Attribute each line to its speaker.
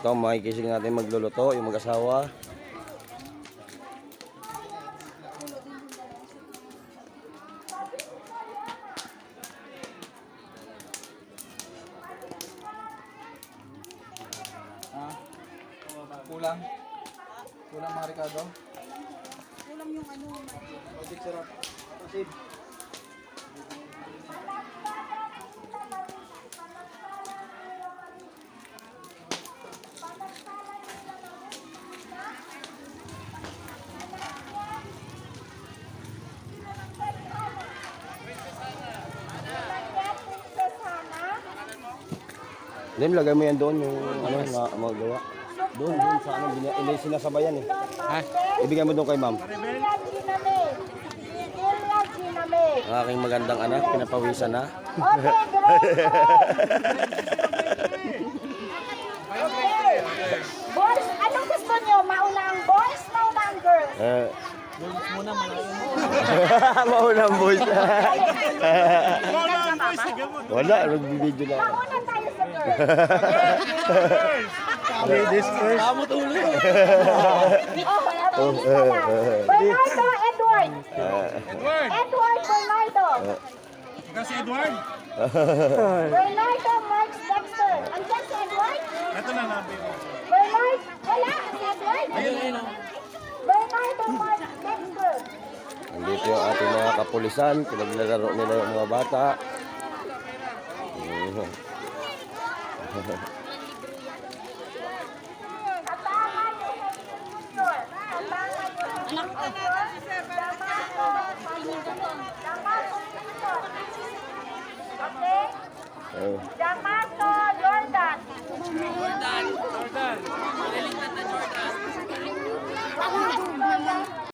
Speaker 1: Ito, makikisig natin magluluto, yung mag-asawa.
Speaker 2: Kulang? Kulang mga Ricardo?
Speaker 3: Kulang yung ano.
Speaker 2: Magic sarap. Proceed.
Speaker 1: Then, lagay mo yan doon, yung ano, magawa. Doon sa ano, hindi sinasabayan eh.
Speaker 4: Ha?
Speaker 1: Ibigay mo doon kay ma'am. Ang aking magandang anak, pinapawisan na.
Speaker 3: Boys, anong gusto nyo? Mauna ang boys, mauna ang girls?
Speaker 2: Muna malayo mo.
Speaker 1: Mauna ang boys. Wala, nag-video na.
Speaker 3: Mauna tayo sa girls.
Speaker 2: Ladies first. Tama to ulit.
Speaker 3: Bernardo, Edward. Edward, Bernardo.
Speaker 2: Kasi Edward.
Speaker 3: Bernardo, Mark, Dexter. Andiyan si Edward?
Speaker 2: Ito na nabi mo.
Speaker 3: Bernard, wala si Edward. Bernardo, Mark, Dexter.
Speaker 1: Nandito yung ating mga kapulisan, pinaglalaro nila yung mga bata.
Speaker 3: Abangan ni Henry Jr. Abangan ni Henry Jr. Damaso Jr. Okay? Damaso Jordan.